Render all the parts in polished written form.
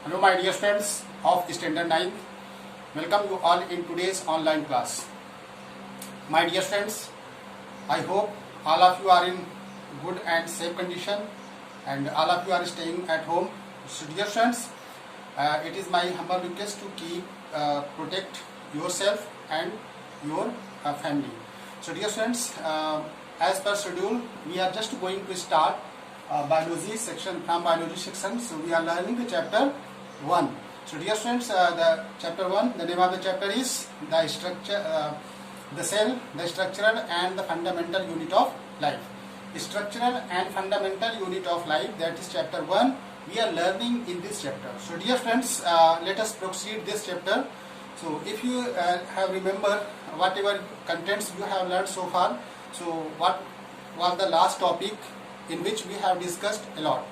Hello my dear friends of Standard 9. Welcome you all in today's online class. My dear friends, I hope all of you are in good and safe condition and all of you are staying at home. So dear friends, it is my humble request to keep protect yourself and your family. So dear friends, as per schedule, we are just going to start biology section from biology section. So we are learning the chapter 1. So dear friends, the chapter 1, the name of the chapter is the structure, the cell, the structural and the fundamental unit of life. Structural and fundamental unit of life, that is chapter 1. We are learning in this chapter. So dear friends, let us proceed this chapter. So if you have remember whatever contents you have learned so far, so what was the last topic in which we have discussed a lot.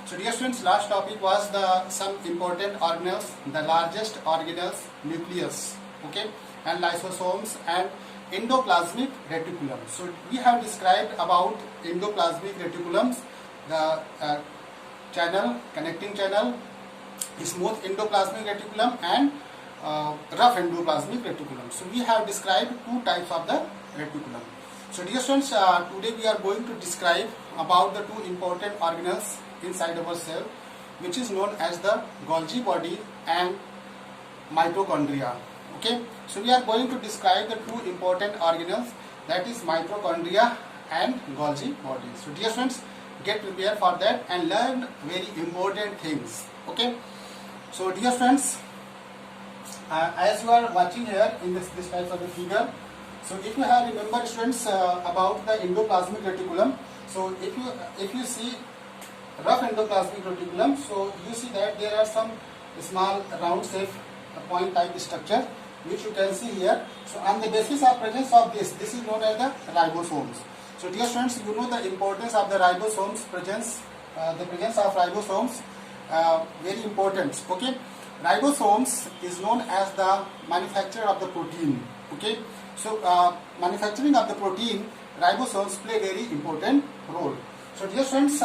So dear friends, last topic was some important organelles, the largest organelles, nucleus, okay, and lysosomes and endoplasmic reticulum. So we have described about endoplasmic reticulums, the channel, connecting channel, smooth endoplasmic reticulum and rough endoplasmic reticulum. So we have described two types of the reticulum. So dear friends, today we are going to describe about the two important organelles inside our cell, which is known as the Golgi body and mitochondria. Okay, so we are going to describe the two important organelles, that is mitochondria and Golgi body. So dear friends, get prepared for that and learn very important things. Okay, so dear friends, as you are watching here in this type of the figure, so if you have remember students about the endoplasmic reticulum, so if you see rough endoplasmic reticulum, so you see that there are some small round shape point type structure which you can see here. So on the basis of presence of this is known as the ribosomes. So dear friends, you know the importance of the ribosomes presence, the presence of ribosomes, very important. Okay, ribosomes is known as the manufacturer of the protein. Okay, so manufacturing of the protein, ribosomes play very important role. So dear friends,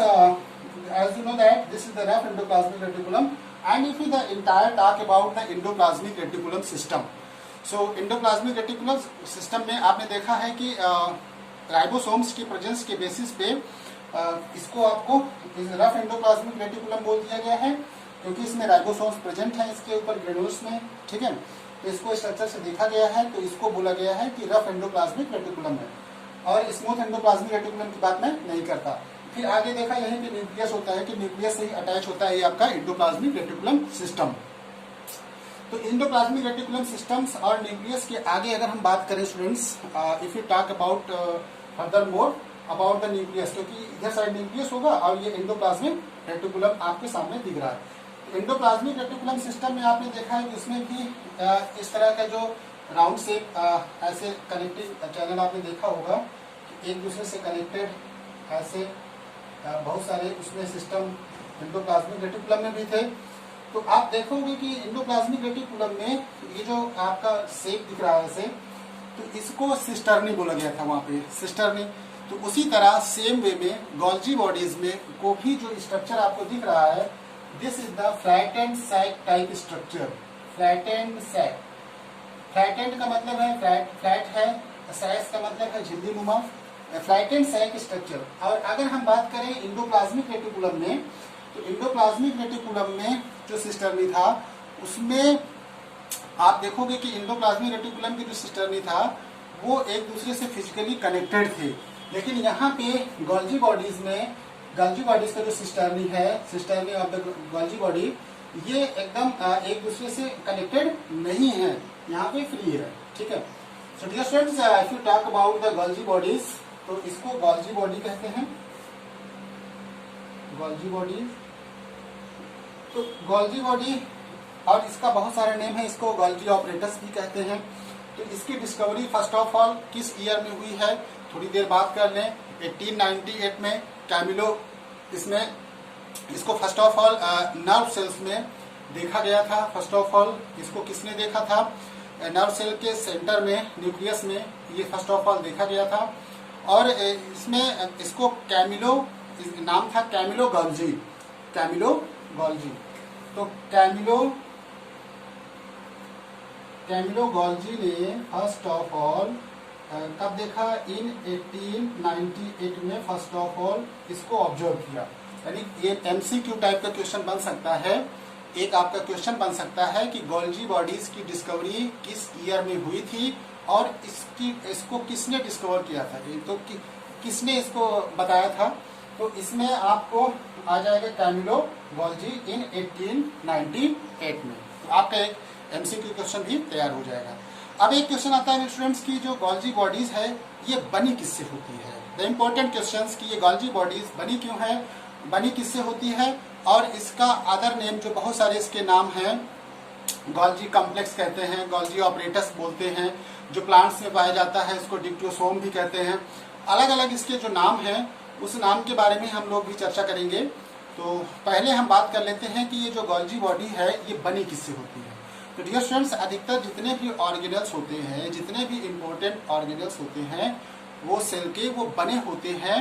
as you know that this is the rough endoplasmic reticulum, and if we the entire talk about the endoplasmic reticulum system, so endoplasmic reticulum system में आपने देखा है कि ribosomes की presence के basis पे इसको आपको रफ एंडोप्लाज्मिक रेटिकुलम बोल दिया गया है, क्योंकि इसमें राइबोसोम्स प्रेजेंट हैं इसके ऊपर ग्रेन्यूल्स में, ठीक है। तो इसको स्ट्रक्चर से देखा गया है, तो इसको बोला गया है कि रफ एंडोप्लाज्मिक रेटिकुलम है, और स्मूथ एंडोप्लाज्मिक रेटिकुलम की बात मैं नहीं करता। फिर आगे देखा यहीं पे न्यूक्लियस होता है कि न्यूक्लियस से ही अटैच होता है ये आपका एंडोप्लाज्मिक रेटिकुलम सिस्टम। तो एंडोप्लाज्मिक रेटिकुलम सिस्टम्स और न्यूक्लियस के आगे अगर हम बात करें students, if you talk about further more about the nucleus, क्योंकि इधर साइड न्यूक्लियस होगा और ये एंडोप्लाज्मिक रेटिकुलम आपके सामने दिख रहा है। एंडोप्लाज्मिक रेटिकुलम सिस्टम में आपने देखा है कि उसमें भी इस तरह का जो राउंड शेप ऐसे कनेक्टिंग चैनल आपने देखा होगा कि एक दूसरे से कनेक्टेड ऐसे बहुत सारे उसमें सिस्टम एंडोप्लाज्मिक रेटिकुलम में भी थे। तो आप देखोगे कि एंडोप्लाज्मिक रेटिकुलम में ये जो आपका शेप दिख रहा है ऐसे, तो इसको सिस्टर्नी बोला गया था वहां पे, सिस्टर्नी। तो उसी तरह सेम वे में गोल्जी बॉडीज में को भी जो स्ट्रक्चर आपको दिख रहा है, this is the flattened sac type structure. Flattened sac, flattened का मतलब है फ्लैट है, सैक का मतलब है झिल्ली नुमा, फ्लैटेंड सैक स्ट्रक्चर। और अगर हम बात करें इंडोप्लाज्मिक रेटिकुलम में, तो इंडोप्लाज्मिक रेटिकुलम में जो सिस्टर्नी था उसमें आप देखोगे कि इंडोप्लाज्मिक रेटिकुलम की जो सिस्टर्नी था वो एक दूसरे से फिजिकली कनेक्टेड थे, लेकिन यहाँ पे गोल्जी बॉडीज में, गोल्जी बॉडीज का जो सिस्टर्नी है, cisternae of the Golgi body, ये एकदम एक दूसरे से कनेक्टेड नहीं है, यहाँ पे फ्री है, ठीक है। So dear friends, if you talk about the Golgi bodies, तो इसको गोल्जी बॉडी कहते हैं, गोल्जी बॉडी। तो गोल्जी बॉडी और इसका बहुत सारे नेम है, इसको गोल्जी ऑपरेटस भी कहते हैं। तो इसकी डिस्कवरी फर्स्ट ऑफ ऑल किस ईयर में हुई है, थोड़ी देर बात कर लें। 1898 में कैमिलो इसको first of all nerve cells में देखा गया था। फर्स्ट ऑफ ऑल इसको किसने देखा था, नर्व सेल के सेंटर में, न्यूक्लियस में, ये फर्स्ट ऑफ ऑल देखा गया था। और इसमें इसको कैमिलो नाम था, कैमिलो गोल्जी, कैमिलो गोल्जी। तो कैमिलो गोल्जी ने फर्स्ट ऑफ ऑल कब देखा? इन 1898 में फर्स्ट ऑफ ऑल इसको ऑब्जर्व किया। यानी ये एमसीक्यू टाइप का क्वेश्चन बन सकता है। एक आपका क्वेश्चन बन सकता है कि गोल्जी बॉडीज की डिस्कवरी किस ईयर में हुई थी और इसको किसने डिस्कवर किया था, तो किसने इसको बताया था। तो इसमें आपको आ जाएगा कैमिलो गोल्जी इन 1898 में। तो आपका एक एमसीक्यू क्वेश्चन भी तैयार हो जाएगा। अब एक क्वेश्चन आता है मेरे स्टूडेंट्स की जो गोल्जी बॉडीज है ये बनी किससे होती है। द इम्पोर्टेंट क्वेश्चंस कि ये गोल्जी बॉडीज बनी क्यों है, बनी किससे होती है, और इसका अदर नेम जो बहुत सारे इसके नाम हैं, गोल्जी कॉम्प्लेक्स कहते हैं, गोल्जी ऑपरेटस बोलते हैं, जो प्लांट्स में पाया जाता है इसको डिक्टोसोम भी कहते हैं। अलग अलग इसके जो नाम हैं उस नाम के बारे में हम लोग भी चर्चा करेंगे। तो पहले हम बात कर लेते हैं कि ये जो गोल्जी बॉडी है ये बनी किससे होती है। तो डियर स्टूडेंट्स, अधिकतर जितने भी ऑर्गेनल्स होते हैं, जितने भी इम्पोर्टेंट ऑर्गेनल्स होते हैं, वो सेल के वो बने होते हैं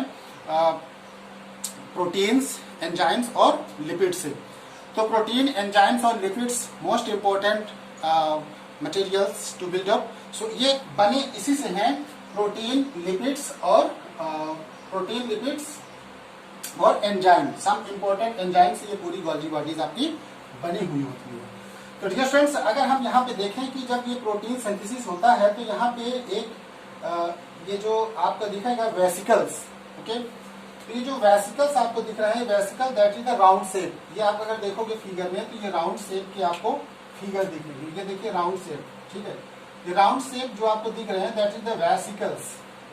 प्रोटीन्स, एंजाइम्स और लिपिड से। तो प्रोटीन, एंजाइम्स और lipids most important materials to build up. So ये बने इसी से हैं, प्रोटीन, लिपिड्स और एंजाइम। सम इम्पोर्टेंट एंजाइम से ये पूरी गोल्जी बॉडीज आपकी बनी हुई होती है। तो डियर फ्रेंड्स, अगर हम यहाँ पे देखें कि जब ये प्रोटीन सिंथेसिस होता है तो यहाँ पे एक ये जो आपको दिखेगा वेसिकल्स, ओके, तो ये जो वेसिकल्स आपको दिख रहा है, vesicle that is the round shape. ये आप अगर देखोगे फिगर में तो ये राउंड शेप की आपको फिगर दिख रही है। ये देखिए राउंड शेप, ठीक है, ये राउंड शेप जो आपको दिख रहे हैं that is the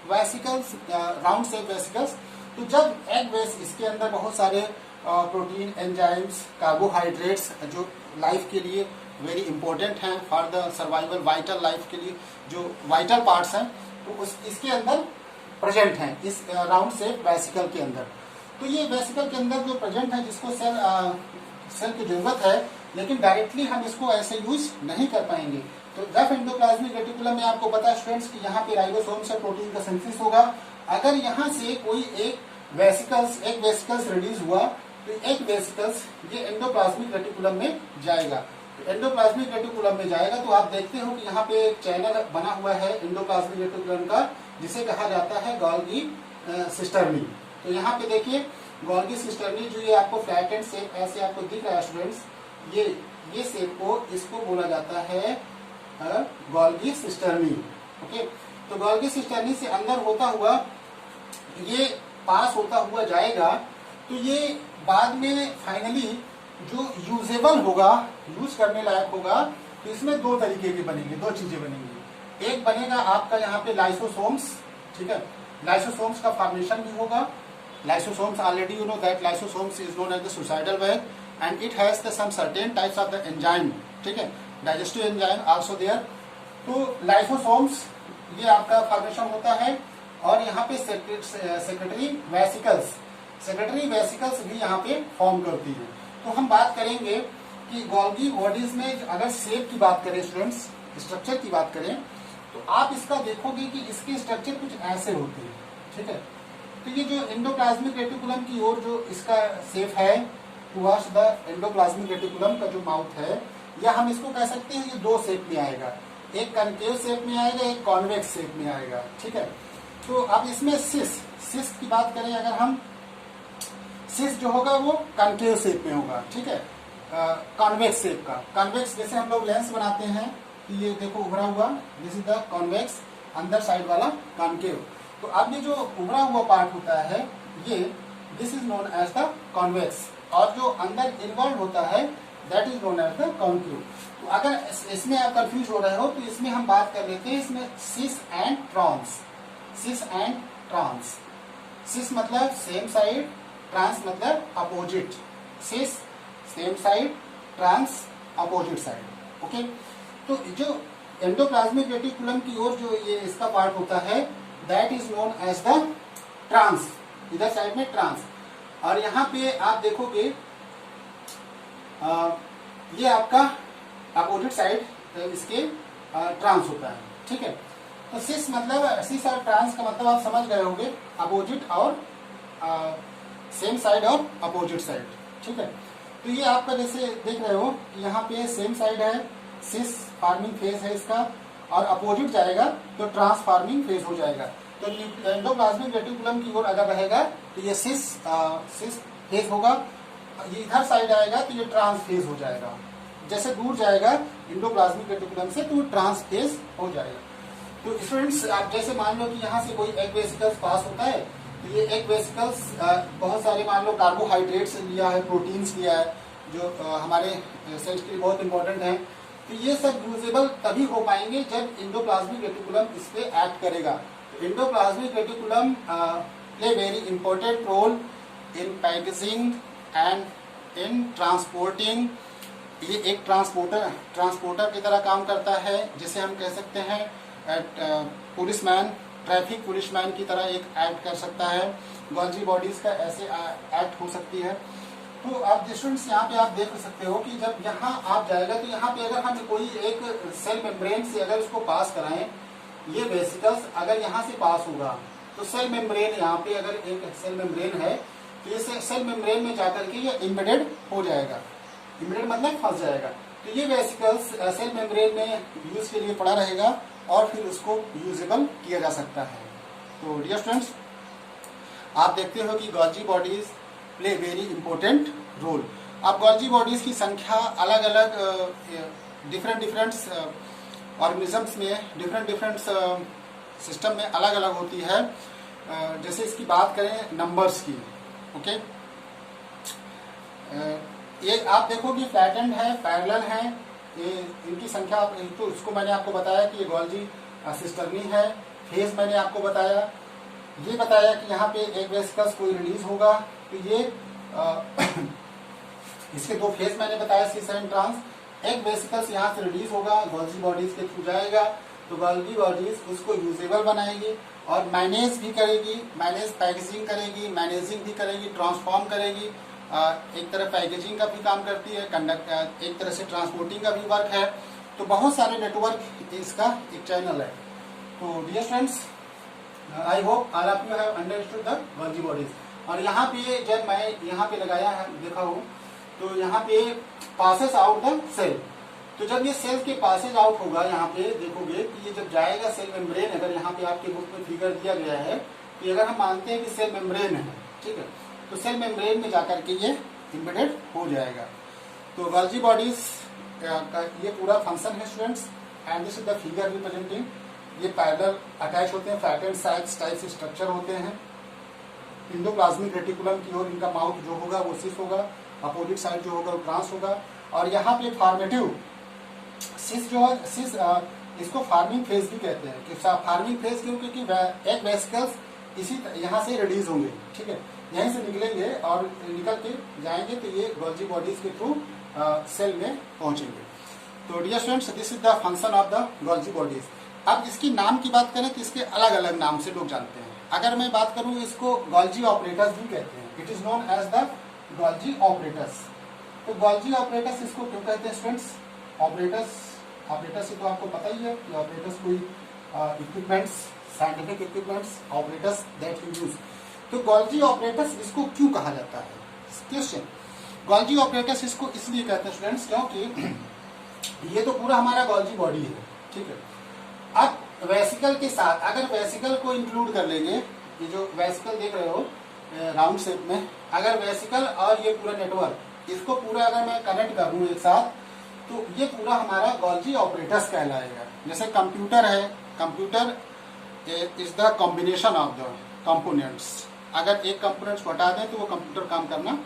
vesicles, round shape vesicles. तो जब एग बेस, इसके अंदर बहुत सारे प्रोटीन, एंजाइम्स, कार्बोहाइड्रेट्स जो लाइफ के लिए वेरी इंपॉर्टेंट हैं for the survival, vital life के लिए जो वाइटल पार्ट्स हैं, तो इसके अंदर प्रेजेंट हैं इस राउंड शेप वेसिकल के अंदर। तो ये वेसिकल के अंदर जो प्रेजेंट है, जिसको सेल की जरूरत है, लेकिन डायरेक्टली हम इसको ऐसे यूज नहीं कर पाएंगे। तो रफ एंडोप्लाज्मिक रेटिकुलम में आपको पता है स्टूडेंट्स कि यहाँ पे राइबोसोम से प्रोटीन का सिंथेसिस होगा। अगर यहाँ से कोई एक वेसिकल्स रिलीज हुआ तो एक वेसिकल्स ये एंडोप्लाज्मिक रेटिकुलम में जाएगा। तो एंडोप्लाज्मिक रेटिकुलम में जाएगा तो आप देखते हो कि यहाँ पे एक चैनल बना हुआ है एंडोप्लाज्मिक रेटिकुलम का, जिसे कहा जाता है गोल्गी सिस्टर्नी। तो यहाँ पे देखिए गोल्गी सिस्टर्नी जो ये आपको फ्लैट एंड शेप ऐसे आपको दिख रहा है स्टूडेंट्स, ये शेप को इसको बोला जाता है गोल्गी सिस्टर्नी। ओके, तो गोल्गी सिस्टर्नी से अंदर होता हुआ ये पास होता हुआ जाएगा। तो ये बाद में फाइनली जो यूजेबल होगा, यूज करने लायक होगा, तो इसमें दो तरीके के बनेंगे, दो चीजें बनेंगी। एक बनेगा आपका यहाँ पे लाइसोसोम्स, ठीक है, लाइसोसोम्स का फॉर्मेशन भी होगा। Lysosomes already you know that lysosomes is known as the suicidal web and it has the some certain types of the enzyme, ठीक है, डाइजेस्टिव एंजाइम आल्सो देयर। तो लाइसोसोम्स ये आपका फॉर्मेशन होता है, और यहाँ पे सेक्रेटरी वेसिकल्स भी यहाँ पे फॉर्म करती है। तो हम बात करेंगे कि गोल्गी बॉडीज में अगर शेप की बात करें स्टूडेंट्स, स्ट्रक्चर की बात करें, तो आप इसका देखोगे कि इसके स्ट्रक्चर कुछ ऐसे होते हैं, ठीक है। तो ये जो एंडोप्लाज्मिक रेटिकुलम की ओर जो इसका शेप है टुवर्ड्स द एंडोप्लाज्मिक रेटिकुलम का जो माउथ है, या हम इसको कह सकते हैं ये दो शेप में आएगा, एक कनकेव शेप में आएगा, एक कॉन्वेक्स शेप में आएगा, ठीक है। तो अब इसमें सिस की बात करें अगर हम, सिस जो होगा वो कनकेव शेप में होगा, ठीक है, कॉन्वेक्स शेप का। कॉन्वेक्स जैसे हम लोग लेंस बनाते हैं, तो ये देखो उभरा हुआ, दिस इज द कॉन्वेक्स, अंदर साइड वाला कॉन्केव। तो अब ये जो उभरा हुआ पार्ट होता है ये this is known as the convex, और जो अंदर इन्वॉल्व होता है that is known as the concave. तो अगर इसमें आप कंफ्यूज हो रहे हो तो इसमें हम बात कर लेते हैं इसमें सिस एंड ट्रांस। सिस मतलब सेम साइड, ट्रांस मतलब opposite. Cis same side, trans opposite side, okay. तो जो एंडोप्लाज्मिक रेटिकुलम की ओर जो ये इसका पार्ट होता है that is known as the trans, इधर साइड में ट्रांस। और यहाँ पे आप देखोगे ये आपका अपोजिट साइड इसके ट्रांस होता है, ठीक है। तो सिस मतलब, सिस और ट्रांस का मतलब आप समझ गए होंगे, अपोजिट और सेम साइड और अपोजिट साइड, ठीक है। तो ये आपका जैसे देख रहे हो कि यहाँ पे सेम साइड है, सिस फार्मिंग फेज है इसका, और अपोजिट जाएगा तो ट्रांसफार्मिंग फेज हो जाएगा। तो एंडोप्लाज्मिक रेटिकुलम की ओर अगर रहेगा तो ये सिस फेज होगा, ये इधर साइड आएगा तो ये ट्रांस फेज हो जाएगा। जैसे दूर जाएगा एंडोप्लाज्मिक रेटिकुलम से तो ट्रांस फेज हो जाएगा। तो स्टूडेंट्स आप जैसे मान लो कि यहाँ से कोई एग वेसिकल्स पास होता है, तो ये एग वेसिकल्स बहुत सारे मान लो कार्बोहाइड्रेट्स लिया है, प्रोटीन्स लिया है, जो हमारे सेल्स के लिए बहुत इंपॉर्टेंट है। तो ये सब यूजेबल तभी हो पाएंगे जब एंडोप्लाज्मिक रेटिकुलम इस पे एक्ट करेगा। तो endoplasmic reticulum play very important role in packaging and in transporting. ये एक ट्रांसपोर्टर की तरह काम करता है, जिसे हम कह सकते हैं पुलिसमैन, ट्रैफिक पुलिसमैन की तरह एक एक्ट कर सकता है। गोल्जी बॉडीज का ऐसे एक्ट हो सकती है। तो आप स्टूडेंट्स यहाँ पे आप देख सकते हो कि जब यहाँ आप जाएगा तो यहाँ पे अगर हम कोई एक सेल मेम्ब्रेन से अगर उसको पास कराएं, ये वेसिकल्स अगर यहाँ से पास होगा तो सेल मेम्ब्रेन, यहाँ पे अगर एक सेल मेम्ब्रेन है तो ये सेल मेम्ब्रेन में जाकर के ये इम्बेडेड हो जाएगा। इम्बेडेड मतलब फंस जाएगा। तो ये वेसिकल्स सेल मेम्ब्रेन में यूज के लिए पड़ा रहेगा और फिर उसको यूजेबल किया जा सकता है। तो डियर स्टूडेंट्स आप देखते हो कि Golgi bodies play very important role. अब गोल्जी बॉडीज की संख्या अलग अलग डिफरेंट ऑर्गेनिजम्स में, डिफरेंट सिस्टम में अलग अलग होती है। जैसे इसकी बात करें नंबर्स की, ओके, ये आप देखो कि फ्लैटेंड है, पैरेलल है, ये इनकी संख्या, तो इसको मैंने आपको बताया कि ये गोल्जी सिस्टर्नी है। फेज मैंने आपको बताया, ये बताया कि यहाँ पे एक वेसिकल्स कोई रिलीज होगा तो ये इसके दो फेज मैंने बताया, सिस एंड ट्रांस। एक वेसिकल्स यहाँ से रिलीज होगा, गोल्जी बॉडीज के थ्रू जाएगा, तो गोल्जी बॉडीज उसको यूजेबल बनाएगी और मैनेज भी करेगी, मैनेज पैकेजिंग करेगी, मैनेजिंग भी करेगी, ट्रांसफॉर्म करेगी। एक तरह पैकेजिंग का भी काम करती है, कंडक्ट एक तरह से ट्रांसपोर्टिंग का भी वर्क है। तो बहुत सारे नेटवर्क इसका एक चैनल है। तो dear students I hope all of you have understood the Golgi bodies. और यहाँ पे जब मैं यहाँ पे लगाया है देखा हूँ, तो यहाँ पे पासेस आउट द सेल। तो जब ये सेल के पासेज आउट होगा, यहाँ पे देखोगे कि ये जब जाएगा सेल मेम्ब्रेन, अगर यहाँ पे आपके बुक में फिगर दिया गया है कि अगर हम मानते हैं कि सेल मेम्ब्रेन है, ठीक है, तो सेल मेम्ब्रेन में जाकर के ये इम्बेडेड हो जाएगा। तो गोल्जी बॉडीज का ये पूरा फंक्शन है students, and this is the figure representing. ये पैरेलल अटैच होते हैं, फ्लैटेंड साइड्स टाइप से स्ट्रक्चर होते हैं। एंडोप्लाज्मिक रेटिकुलम की ओर इनका माउथ जो होगा वो सिस होगा, अपोजिट साइड जो होगा वो ट्रांस होगा। और यहाँ पे फॉर्मेटिव सिस जो है, सिस इसको फार्मिंग फेज भी कहते हैं। कि फार्मिंग फेज क्यों? क्योंकि एक वेसिकल्स इसी यहाँ से रिलीज होंगे, ठीक है, यहीं से निकलेंगे और निकल के जाएंगे तो ये गोल्जी बॉडीज के थ्रू सेल में पहुंचेंगे। तो dear students this is the function of the Golgi bodies. अब इसकी नाम की बात करें तो इसके अलग अलग नाम से लोग जानते हैं। अगर मैं बात करूं, इसको गोल्जी ऑपरेटर्स भी कहते हैं। It is known as the Golgi operators. तो गोल्जी ऑपरेटर्स इसको क्यों कहते हैं स्टूडेंट्स? ऑपरेटर्स से तो आपको पता ही है कि ऑपरेटर्स कोई equipments, scientific equipments, operators that you use. तो गोल्जी ऑपरेटर्स इसको क्यों कहा जाता है? क्वेश्चन। गोल्जी ऑपरेटर्स इसको इसलिए कहते हैं स्टूडेंट्स क्योंकि ये तो पूरा हमारा गोल्जी बॉडी है, ठीक है। अब वेसिकल के साथ अगर वेसिकल को इंक्लूड कर लेंगे, ये जो वेसिकल देख रहे हो राउंड शेप में, अगर वेसिकल और ये पूरा नेटवर्क, इसको पूरा अगर मैं कनेक्ट कर दूं एक साथ, तो ये पूरा हमारा गोल्जी ऑपरेटर्स कहलाएगा। जैसे कंप्यूटर है, computer is the combination of the components. अगर एक कंपोनेंट्स को हटा दें तो वो कंप्यूटर काम करना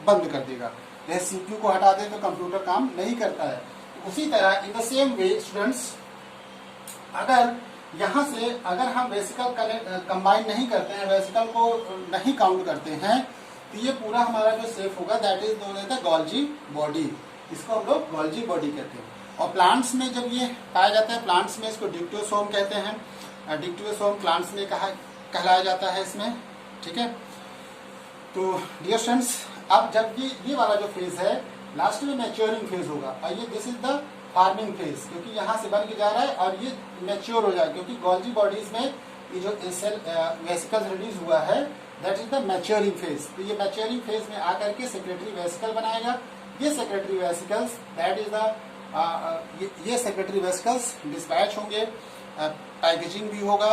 बंद कर देगा। जैसे सीपीयू को हटा दें तो कंप्यूटर काम नहीं करता है। उसी तरह in the same way students, अगर यहाँ से अगर हम वेसिकल कंबाइन नहीं करते हैं, वेसिकल को नहीं काउंट करते हैं, तो ये पूरा हमारा जो शेप होगा that is known as the Golgi body. इसको हम लोग गोल्जी बॉडी कहते हैं। और प्लांट्स में जब ये पाया जाता है, प्लांट्स में इसको डिक्टियोसोम कहते हैं। डिक्टियोसोम प्लांट्स में कहलाया जाता है इसमें, ठीक है। तो डियर स्टूडेंट्स, अब जब ये वाला जो फेज है लास्ट में मैच्योरिंग फेज होगा, और ये this is the farming phase, क्योंकि यहाँ से बन के जा रहा है और ये मैच्योर हो जाएगा। क्योंकि गोल्जी बॉडीज में ये जो सेल वेसिकल रिलीज हुआ है that is the maturing phase. तो ये मैच्योरिंग फेज में आकर के सेक्रेटरी वेसिकल बनाएगा ये secretary vesicles that is the ये सेक्रेटरी वेसिकल्स डिस्पैच होंगे, पैकेजिंग भी होगा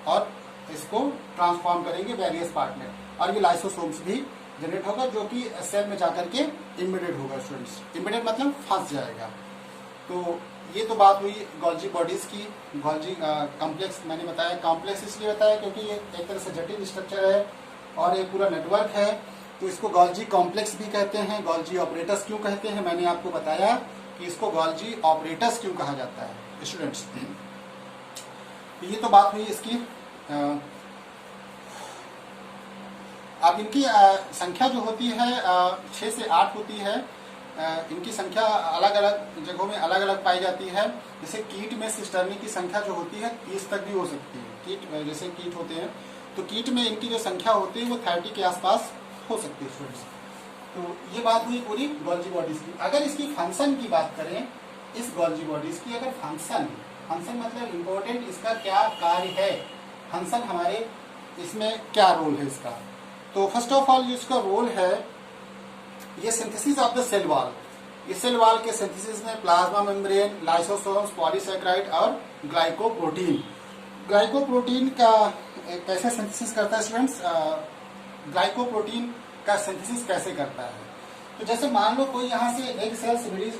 और इसको ट्रांसफॉर्म करेंगे वेरियस पार्ट में, और ये लाइसोसोम्स भी जनरेट होगा जो कि सेल में जाकर के इम्बेडेड होगा। स्टूडेंट्स, इम्बेडेड मतलब फंस जाएगा। तो ये तो बात हुई गोल्जी बॉडीज की। गोल्जी कॉम्प्लेक्स मैंने बताया, कॉम्प्लेक्स इसलिए बताया क्योंकि ये एक तरह से जटिल स्ट्रक्चर है और एक पूरा नेटवर्क है, तो इसको गोल्जी कॉम्प्लेक्स भी कहते हैं। गोल्जी ऑपरेटर्स क्यों कहते हैं, मैंने आपको बताया कि इसको गोल्जी ऑपरेटर्स क्यों कहा जाता है स्टूडेंट्स। ये तो बात हुई इसकी। अब इनकी संख्या जो होती है 6 से 8 होती है। इनकी संख्या अलग अलग जगहों में अलग अलग पाई जाती है। जैसे कीट में सिस्टर्नी की संख्या जो होती है 30 तक भी हो सकती है। कीट जैसे कीट होते हैं तो कीट में इनकी जो संख्या होती है वो 30 के आसपास हो सकती है स्टूडेंट्स। तो ये बात हुई पूरी गोल्जी बॉडीज की। अगर इसकी फंक्शन की बात करें, इस गोल्जी बॉडीज की अगर फंक्शन मतलब इम्पोर्टेंट इसका क्या कार्य है, फंक्शन हमारे इसमें क्या रोल है इसका, तो फर्स्ट ऑफ ऑल इसका रोल है ये synthesis of the cell wall. ये सेल वॉल के सिंथेसिस में प्लाज्मा मेम्ब्रेन, लाइसोसोम्स, पॉलीसैकेराइड और ग्लाइकोप्रोटीन। ग्लाइकोप्रोटीन का कैसे सिंथेसिस करता है स्टूडेंट्स, ग्लाइकोप्रोटीन का सिंथेसिस कैसे करता है, तो जैसे मान लो कोई यहाँ से एक सेल्स रिलीज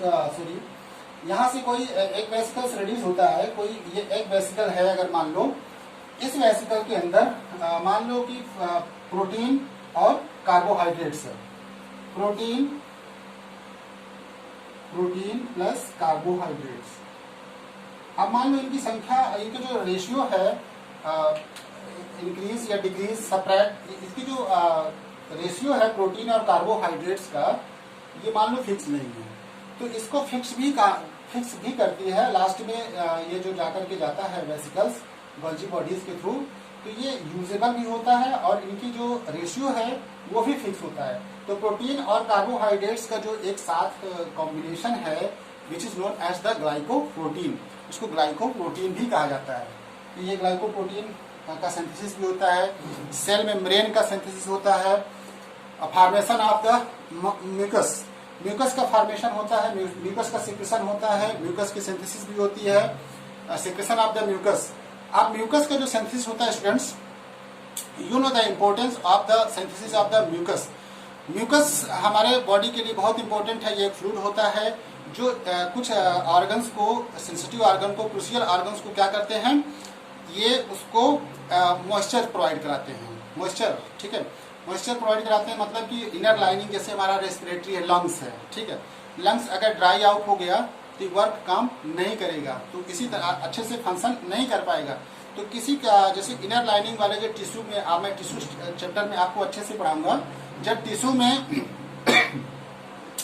यहाँ से कोई एक वेसिकल्स रिलीज होता है, कोई ये एक वेसिकल है, अगर मान लो इस वेसिकल के अंदर मान लो कि प्रोटीन और कार्बोहाइड्रेट्स है, प्रोटीन प्लस कार्बोहाइड्रेट्स। अब मान लो इनकी संख्या, इनका जो रेशियो है इंक्रीज या डिक्रीज सब्ट्रैक्ट, इसकी जो रेशियो है प्रोटीन और कार्बोहाइड्रेट्स का, ये मान लो फिक्स नहीं है, तो इसको फिक्स भी करती है लास्ट में ये जो जाकर के जाता है वेसिकल्स गोल्जी बॉडीज के थ्रू, तो ये यूजेबल भी होता है और इनकी जो रेशियो है वो भी फिक्स होता है। तो प्रोटीन और कार्बोहाइड्रेट्स का जो एक साथ कॉम्बिनेशन है which is known as the glycoprotein, इसको ग्लाइकोप्रोटीन भी कहा जाता है। तो ये ग्लाइकोप्रोटीन का सिंथेसिस भी होता है, सेल मेम्ब्रेन का सिंथेसिस होता है, formation of the mucus, mucus का फॉर्मेशन होता है, म्यूकस का सिक्रेशन होता है, म्यूकस की सिंथेसिस भी होती है, सिक्रेशन ऑफ द म्यूकस। अब म्यूकस का जो सिंथेसिस होता है students, you know the importance of the synthesis of the mucus. Mucus हमारे बॉडी के लिए बहुत इंपॉर्टेंट है। ये एक फ्लूइड होता है जो कुछ ऑर्गन्स को, सेंसिटिव ऑर्गन को, क्रूशियल ऑर्गन्स को क्या करते हैं, ये उसको मॉइस्चर प्रोवाइड कराते हैं। मॉइस्चर, ठीक है, मॉइस्चर प्रोवाइड कराते हैं मतलब कि इनर लाइनिंग, जैसे हमारा रेस्पिरेटरी है, लंग्स है, ठीक है, लंग्स अगर ड्राई आउट हो गया तो वर्क काम नहीं करेगा, तो किसी तरह अच्छे से फंक्शन नहीं कर पाएगा। तो किसी का जैसे इनर लाइनिंग वाले जो टिश्यू में, मैं टिश्यू चैप्टर में आपको अच्छे से पढ़ाऊंगा, जब टिश्यू में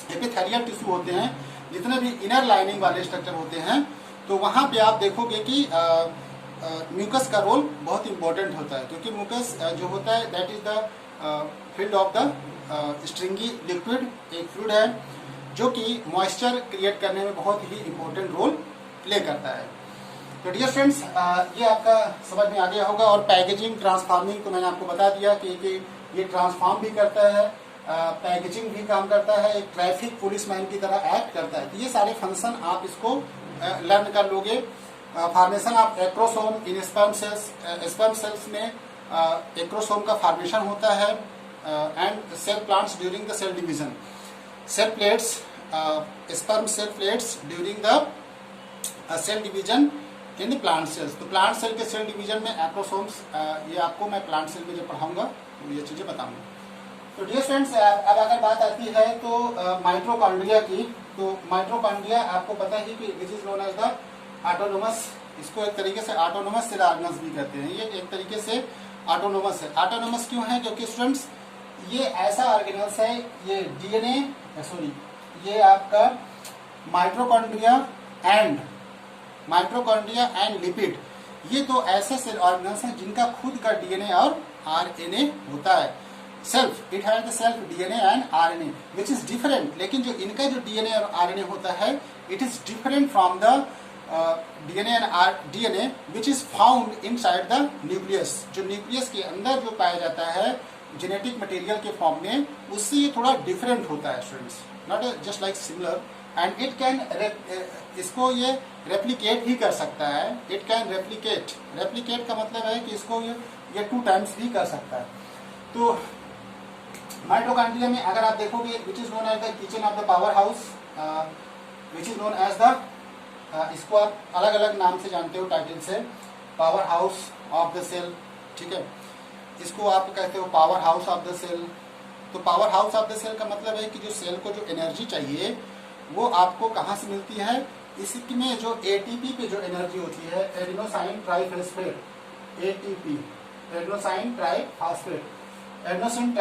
एपिथेलियल टिश्यू होते हैं, जितने भी इनर लाइनिंग वाले स्ट्रक्चर होते हैं, तो वहां पे आप देखोगे कि म्यूकस का रोल बहुत इंपॉर्टेंट होता है, क्योंकि म्यूकस जो होता है that is the field of the स्ट्रिंगी liquid, एक फ्लूइड है जो कि मॉइस्चर क्रिएट करने में बहुत ही इंपॉर्टेंट रोल प्ले करता है। तो डियर फ्रेंड्स, ये आपका समझ में आ गया होगा। और पैकेजिंग, ट्रांसफार्मिंग तो मैंने आपको बता दिया कि ये ट्रांसफॉर्म भी करता है, पैकेजिंग भी काम करता है, एक ट्रैफिक पुलिसमैन की तरह एक्ट करता है। तो ये सारे फंक्शन आप इसको लर्न कर लोगे। Formation of acrosome in sperm cells में एक्रोसोम का फॉर्मेशन होता है, and cell plants during the cell division, cell plates, sperm cell plates during the cell division in the plant cells. तो प्लांट सेल के cell division में acrosomes, ये आपको मैं प्लांट सेल में जब पढ़ाऊंगा तो ये चीजें बताऊंगा। तो डियर फ्रेंड्स, अब अगर बात आती है तो माइटोकॉन्ड्रिया की, तो माइटोकॉन्ड्रिया आपको पता ही कि which is known as the autonomous, इसको एक तरीके से ऑटोनोमस सेल ऑर्गन्स भी कहते हैं। ये एक तरीके से ऑटोनोमस है। ऑटोनोमस क्यों है, क्योंकि स्टूडेंट्स ये ऐसा ऑर्गेनल्स है, ये डीएनए ये आपका माइटोकॉन्ड्रिया एंड लिपिड, ये दो ऐसे सेल ऑर्गेनल्स हैं जिनका खुद का डीएनए और आरएनए होता है। Self, it has the self DNA and RNA which is different, लेकिन जो इनका जो डीएनए और आरएनए होता है it is different from the DNA which is found inside the nucleus. जो न्यूक्लियस के अंदर जो पाया जाता है जेनेटिक मटेरियल के फॉर्म में, उससे ये थोड़ा डिफरेंट होता है students, not just like similar, and it can, इसको ये रेप्लिकेट भी कर सकता है। इट कैन रेप्लिकेट, रेप्लिकेट का मतलब है कि इसको ये 2 टाइम्स भी कर सकता है। तो माइटोकॉन्ड्रिया में अगर आप देखोगे, which is known as the kitchen of the power house, which is known as the, इसको आप अलग अलग नाम से जानते हो टाइटल से, power house of the cell, ठीक है, इसको आप कहते हो power house of the cell. तो power house of the cell का मतलब है कि जो सेल को जो एनर्जी चाहिए वो आपको कहाँ से मिलती है, इसमें जो एटीपी पे जो एनर्जी होती है, adenosine triphosphate, ATP, adenosine triphosphate, adenosine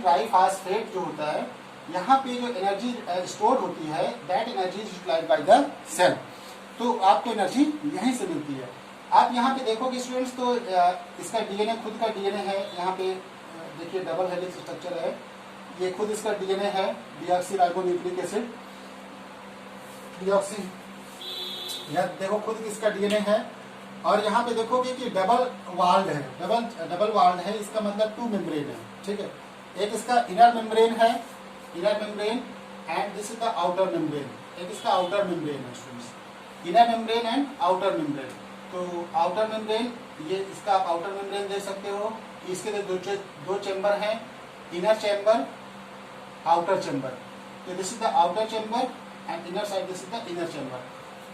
triphosphate जो होता है, यहाँ पे जो एनर्जी स्टोर होती है, that energy is utilized by the cell. तो आपको एनर्जी यहीं से मिलती है। आप यहाँ पे देखोगे स्टूडेंट्स, तो इसका डीएनए खुद का डीएनए है, यहाँ पे देखिए डबल हेलिक्स स्ट्रक्चर है, ये खुद इसका डीएनए है, डीऑक्सीराइबोन्यूक्लिक एसिड, डीऑक्सी, यह देखो खुद इसका डीएनए है। और यहाँ पे देखोगे कि डबल वाल्ड है, डबल वाल्ड है, इसका मतलब 2 मेम्ब्रेन है, ठीक है। एक इसका इनर मेम्ब्रेन है, inner membrane, and this is the outer membrane, एक इसका आउटर मेम्ब्रेन है students, inner membrane and outer membrane. तो आउटर मेम्ब्रेन, ये इसका आप आउटर मेम्ब्रेन देख सकते हो, इसके दो चेम्बर हैं, इनर चेम्बर, आउटर चेम्बर। तो this is the outer chamber and inner side, this is the inner chamber.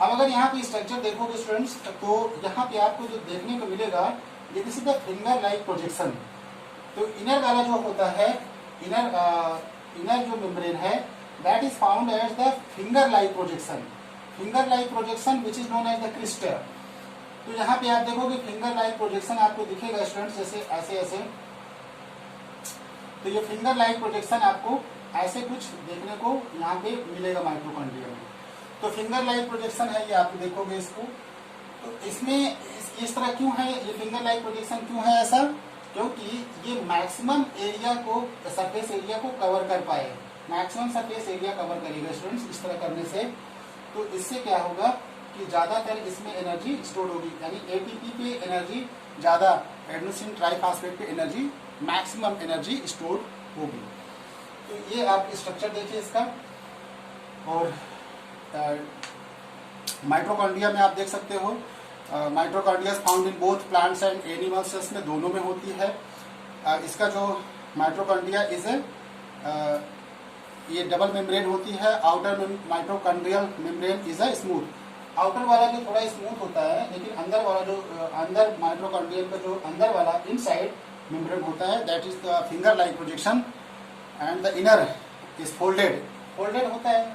अब अगर यहाँ पे स्ट्रक्चर देखोगे स्टूडेंट्स, तो यहाँ पे आपको जो देखने को मिलेगा, ये this is the finger like projection. तो इनर वाला जो होता है, इनर जो मेम्ब्रेन है, that is found as the finger like projection, finger like projection which is known as the cristae. तो यहाँ पे आप देखोगे फिंगर लाइक प्रोजेक्शन आपको दिखेगा स्टूडेंट्स, जैसे ऐसे ऐसे। तो ये फिंगर लाइक प्रोजेक्शन आपको ऐसे कुछ देखने को यहाँ पे मिलेगा माइटोकॉन्ड्रिया में। तो फिंगर लाइक प्रोजेक्शन है, ये आप देखोगे इसको। तो इसमें इस तरह क्यों है, ये फिंगर लाइक प्रोजेक्शन क्यों है ऐसा, क्योंकि ये मैक्सिमम एरिया को, सरफेस एरिया को कवर कर पाए, मैक्सिमम सरफेस एरिया कवर करेगा स्टूडेंट्स इस तरह करने से। तो इससे क्या होगा कि ज्यादातर इसमें एनर्जी स्टोर होगी, यानी एटीपी पे एनर्जी ज्यादा, एडेनोसिन ट्राइफॉस्फेट पे एनर्जी, मैक्सिमम एनर्जी स्टोर होगी। तो ये आप स्ट्रक्चर देखिए इसका। और माइटोकॉन्ड्रिया में आप देख सकते हो, mitochondria found in both plants and animal cells में, दोनों में होती है। इसका जो माइटोकॉन्ड्रिया इज ये डबल मेम्ब्रेन होती है। Outer mitochondrial membrane is a smooth, outer वाला जो थोड़ा स्मूथ होता है, लेकिन अंदर वाला जो अंदर माइटोकॉन्ड्रियल का जो अंदर वाला इनसाइड मेम्ब्रेन होता है, that is the finger like projection, and the inner is folded, folded होता है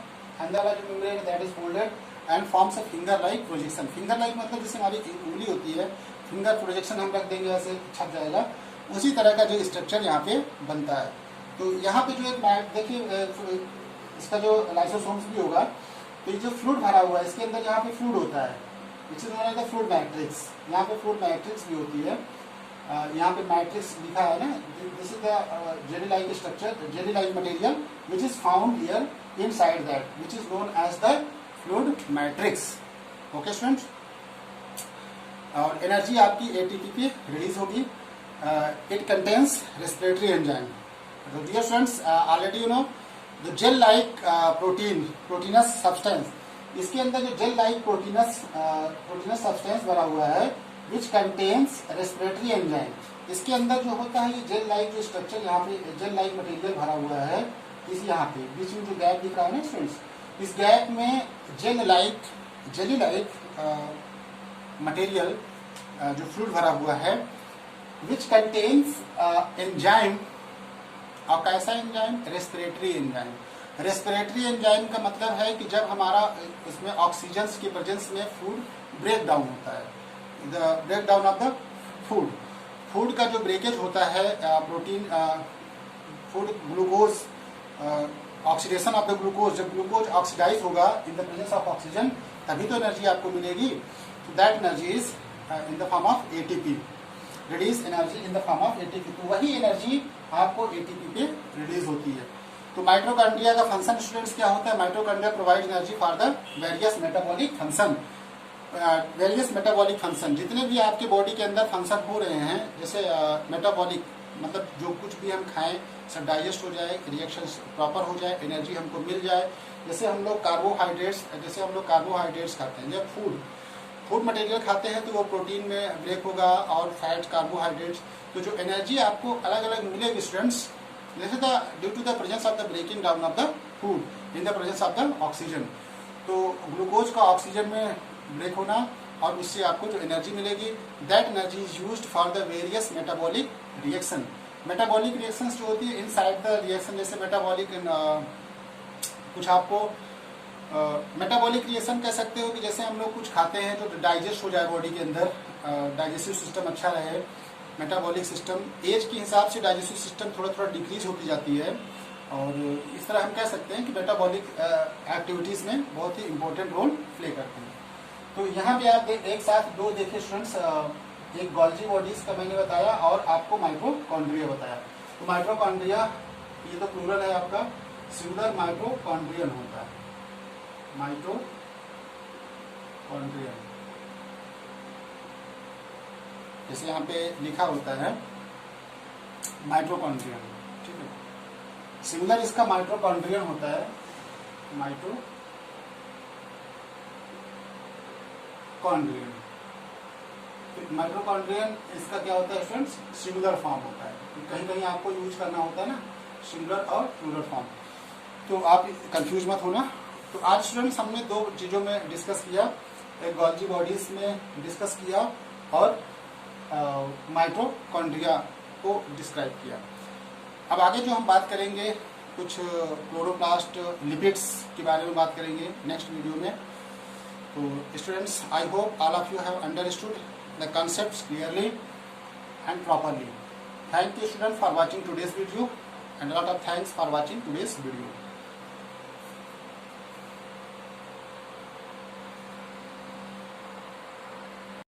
अंदर वाला जो मेम्ब्रेन है, that is folded and forms a finger like projection. Finger like मतलब जैसे हमारी उंगली होती है, फिंगर प्रोजेक्शन हम रख देंगे ऐसे छप जाएगा, उसी तरह का जो स्ट्रक्चर यहाँ पे बनता है। तो यहाँ पे जो एक देखिए, इसका जो लाइसोसोम्स भी होगा, तो ये जो फ्लूइड भरा हुआ है, इसके अंदर यहाँ पे फ्लूइड होता है, which is known as the fluid matrix. यहाँ पे फ्लूइड मैट्रिक्स भी होती है, यहाँ पे मैट्रिक्स लिखा है ना, this is the jelly like structure, jelly like material which is found here inside that, which is known as the fluid matrix. Okay students, और एनर्जी आपकी एटीपी पे रिलीज होगी। It contains respiratory enzyme. तो dear students, already you know the gel like proteinous substance, इसके अंदर जो jail like proteinous substance भरा हुआ है, विच कंटेन्स रेस्पिरेटरी एंजाइम। इसके अंदर जो होता है ये जेल लाइक जो स्ट्रक्चर, यहाँ पे जेल लाइक मटेरियल भरा हुआ है, इस यहाँ पे बीच में जो गैप दिख रहा है ना स्टूडेंट्स, इस गैप में जेली लाइक मटेरियल जो फ्लूइड भरा हुआ है, विच कंटेन्स एंजाइम। और कैसा enzyme, respiratory enzyme. Respiratory enzyme का मतलब है कि जब हमारा इसमें ऑक्सीजन की प्रेजेंस में फूड ब्रेक डाउन होता है, the break down of the food का जो ब्रेकेज होता है, protein food glucose, oxidation of the glucose, जब ग्लूकोज ऑक्सीडाइज होगा in the presence of oxygen, तभी तो एनर्जी आपको मिलेगी। That energy is in the form of ATP, release energy in the form of ATP. तो वही एनर्जी आपको ATP पे रिलीज होती है। तो माइटोकॉन्ड्रिया का फंक्शन स्टूडेंट्स क्या होता है, mitochondria provide energy for the various metabolic function. Various metabolic function, जितने भी आपके बॉडी के अंदर फंक्शन हो रहे हैं, जैसे मेटाबॉलिक मतलब जो कुछ भी हम खाएं सब डाइजेस्ट हो जाए, रिएक्शन प्रॉपर हो जाए, एनर्जी हमको मिल जाए। जैसे हम लोग कार्बोहाइड्रेट्स खाते हैं, जब फूड मटेरियल खाते हैं तो वो प्रोटीन में ब्रेक होगा और फैट, कार्बोहाइड्रेट्स, तो जो एनर्जी आपको अलग अलग मिलेगी स्टूडेंट्स, जैसे due to the presence of the breaking down of the food in the presence of the oxygen, तो ग्लूकोज का ऑक्सीजन में ब्रेक होना और उससे आपको जो एनर्जी मिलेगी, that energy is used for the various metabolic reaction. Metabolic reactions जो होती है इनसाइड द रिएक्शन, जैसे मेटाबॉलिक कुछ आपको मेटाबॉलिक रिएक्शन कह सकते हो कि जैसे हम लोग कुछ खाते हैं जो डाइजेस्ट हो जाए बॉडी के अंदर, डाइजेस्टिव सिस्टम अच्छा रहे, मेटाबॉलिक सिस्टम एज के हिसाब से डाइजेस्टिव सिस्टम थोड़ा थोड़ा डिक्रीज होती जाती है, और इस तरह हम कह सकते हैं कि मेटाबॉलिक एक्टिविटीज़ में बहुत ही इंपॉर्टेंट रोल प्ले करते हैं। तो यहाँ पे आप एक साथ दो देखिए स्टूडेंट्स, एक गोल्जी बॉडीज का मैंने बताया और आपको माइटोकॉन्ड्रिया बताया। तो माइटोकॉन्ड्रिया ये तो प्लूरल है आपका, सिंगुलर माइटोकॉन्ड्रियन होता है, माइटोकॉन्ड्रियन जैसे यहाँ पे लिखा होता है माइटोकॉन्ड्रियन, ठीक है। सिंगुलर इसका माइटोकॉन्ड्रियन होता है, माइटोकॉन्ड्रियन। माइटोकॉन्ड्रियन इसका क्या होता है स्टूडेंट्स, सिंगुलर फॉर्म होता है, कहीं कहीं आपको यूज करना होता है ना सिंगुलर और प्लूरल फॉर्म, तो आप कंफ्यूज मत होना। तो आज स्टूडेंट्स हमने दो चीजों में डिस्कस किया, एक गोल्जी बॉडीज में डिस्कस किया और माइटोकॉन्ड्रिया को डिस्क्राइब किया। अब आगे जो हम बात करेंगे कुछ क्लोरोप्लास्ट लिपिड्स के बारे में बात करेंगे नेक्स्ट वीडियो में। तो students, I hope all of you have understood the concepts clearly and properly. Thank you students for watching today's video, and a lot of thanks for watching today's video.